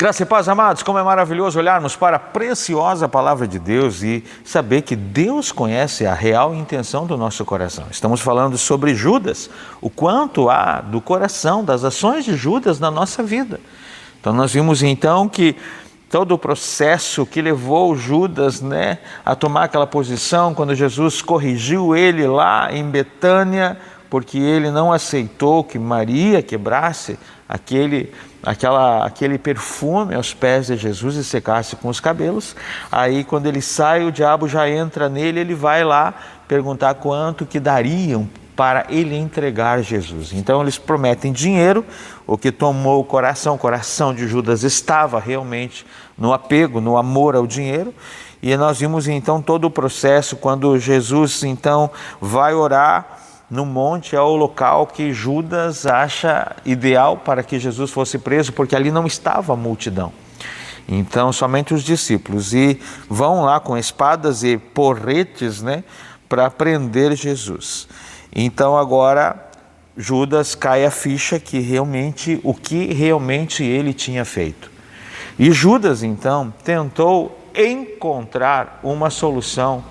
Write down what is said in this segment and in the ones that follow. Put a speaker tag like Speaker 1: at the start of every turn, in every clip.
Speaker 1: Graça e paz, amados, como é maravilhoso olharmos para a preciosa palavra de Deus e saber que Deus conhece a real intenção do nosso coração. Estamos falando sobre Judas, o quanto há do coração, das ações de Judas na nossa vida. Então nós vimos então que todo o processo que levou Judas, a tomar aquela posição quando Jesus corrigiu ele lá em Betânia, porque ele não aceitou que Maria quebrasse aquele perfume aos pés de Jesus e secasse com os cabelos. Aí quando ele sai, o diabo já entra nele, ele vai lá perguntar quanto que dariam para ele entregar Jesus. Então eles prometem dinheiro, o que tomou o coração de Judas estava realmente no apego, no amor ao dinheiro. E nós vimos então todo o processo, quando Jesus então vai orar no monte, é o local que Judas acha ideal para que Jesus fosse preso, porque ali não estava a multidão. Então somente os discípulos, e vão lá com espadas e porretes, para prender Jesus. Então agora Judas cai a ficha o que realmente ele tinha feito. E Judas então tentou encontrar uma solução.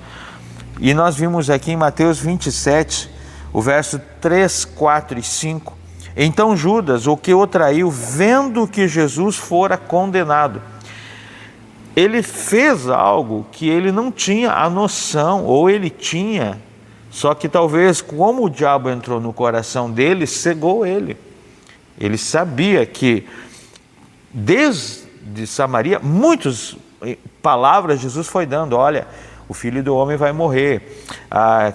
Speaker 1: E nós vimos aqui em Mateus 27, o verso 3, 4 e 5. Então Judas, o que o traiu, vendo que Jesus fora condenado, ele fez algo que ele não tinha a noção, ou ele tinha, só que talvez como o diabo entrou no coração dele, cegou ele. Ele sabia que desde Samaria, muitas palavras Jesus foi dando. Olha, o Filho do Homem vai morrer,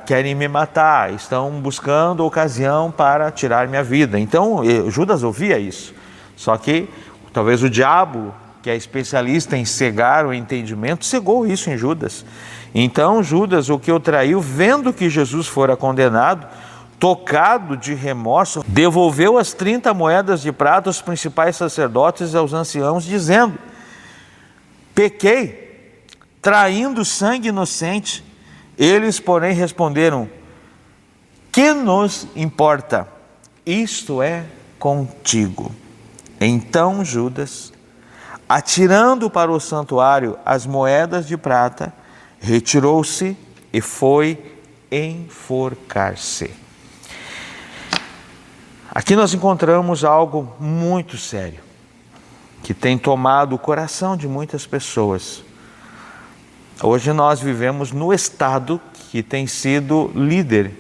Speaker 1: querem me matar, estão buscando ocasião para tirar minha vida. Então Judas ouvia isso, só que talvez o diabo, que é especialista em cegar o entendimento, cegou isso em Judas. Então Judas, o que o traiu, vendo que Jesus fora condenado, tocado de remorso, devolveu as 30 moedas de prata aos principais sacerdotes e aos anciãos, dizendo: pequei, traindo sangue inocente. Eles, porém, responderam: que nos importa? Isto é contigo. Então Judas, atirando para o santuário as moedas de prata, retirou-se e foi enforcar-se. Aqui nós encontramos algo muito sério, que tem tomado o coração de muitas pessoas. Hoje nós vivemos no estado que tem sido líder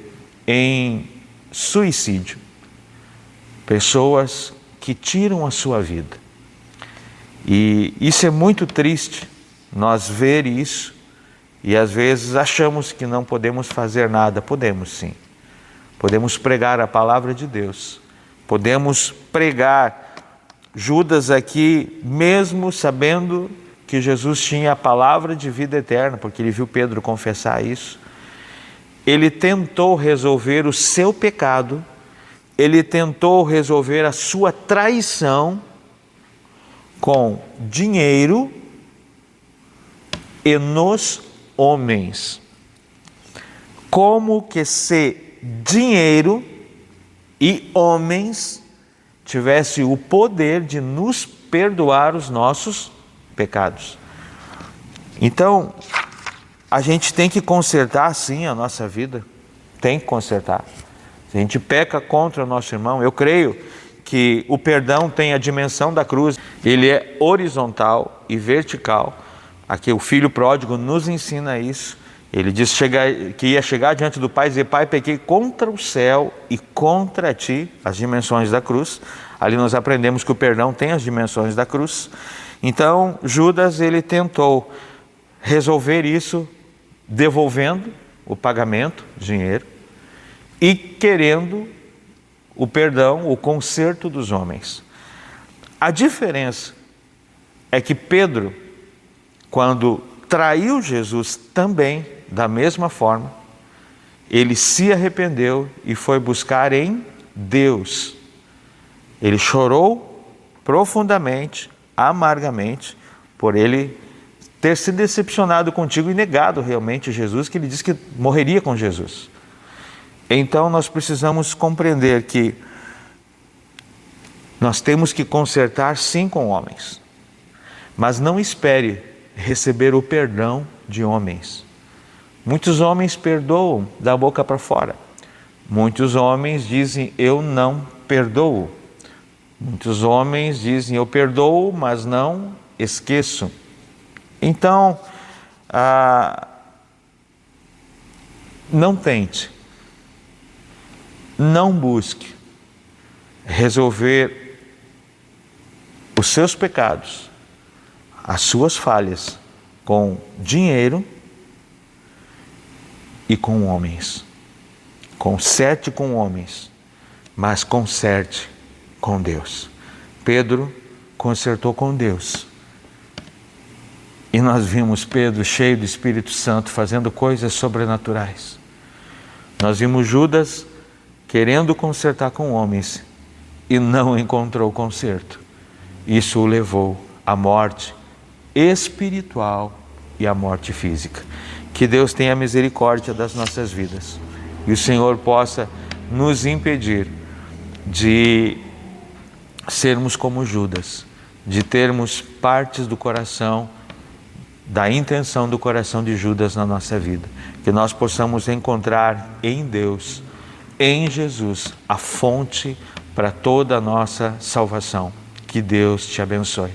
Speaker 1: em suicídio. Pessoas que tiram a sua vida. E isso é muito triste, nós ver isso, e às vezes achamos que não podemos fazer nada. Podemos sim. Podemos pregar a palavra de Deus. Podemos pregar. Judas aqui, mesmo sabendo que Jesus tinha a palavra de vida eterna, porque ele viu Pedro confessar isso, ele tentou resolver o seu pecado, ele tentou resolver a sua traição com dinheiro e nos homens. Como que se dinheiro e homens tivesse o poder de nos perdoar os nossos pecados. Então, a gente tem que consertar sim a nossa vida, tem que consertar. Se a gente peca contra o nosso irmão, eu creio que o perdão tem a dimensão da cruz, ele é horizontal e vertical. Aqui o filho pródigo nos ensina isso. Ele diz que ia chegar diante do Pai e dizer: Pai, pequei contra o céu e contra ti, as dimensões da cruz. Ali nós aprendemos que o perdão tem as dimensões da cruz. Então Judas, ele tentou resolver isso devolvendo o pagamento, dinheiro, e querendo o perdão, o conserto dos homens. A diferença é que Pedro, quando traiu Jesus também, da mesma forma, ele se arrependeu e foi buscar em Deus. Ele chorou profundamente, amargamente, por ele ter se decepcionado contigo e negado realmente Jesus, que ele disse que morreria com Jesus. Então nós precisamos compreender que nós temos que consertar sim com homens. mas não espere receber o perdão de homens. Muitos homens perdoam da boca para fora. Muitos homens dizem, eu não perdoo. Muitos homens dizem, eu perdoo, mas não esqueço. Então, não tente, não busque resolver os seus pecados, as suas falhas, com dinheiro e com homens. Conserte com homens, mas conserte com Deus. Pedro consertou com Deus. E nós vimos Pedro cheio do Espírito Santo fazendo coisas sobrenaturais. Nós vimos Judas querendo consertar com homens e não encontrou conserto. Isso o levou à morte espiritual e à morte física. Que Deus tenha misericórdia das nossas vidas e o Senhor possa nos impedir de sermos como Judas, de termos partes do coração, da intenção do coração de Judas na nossa vida. Que nós possamos encontrar em Deus, em Jesus, a fonte para toda a nossa salvação. Que Deus te abençoe.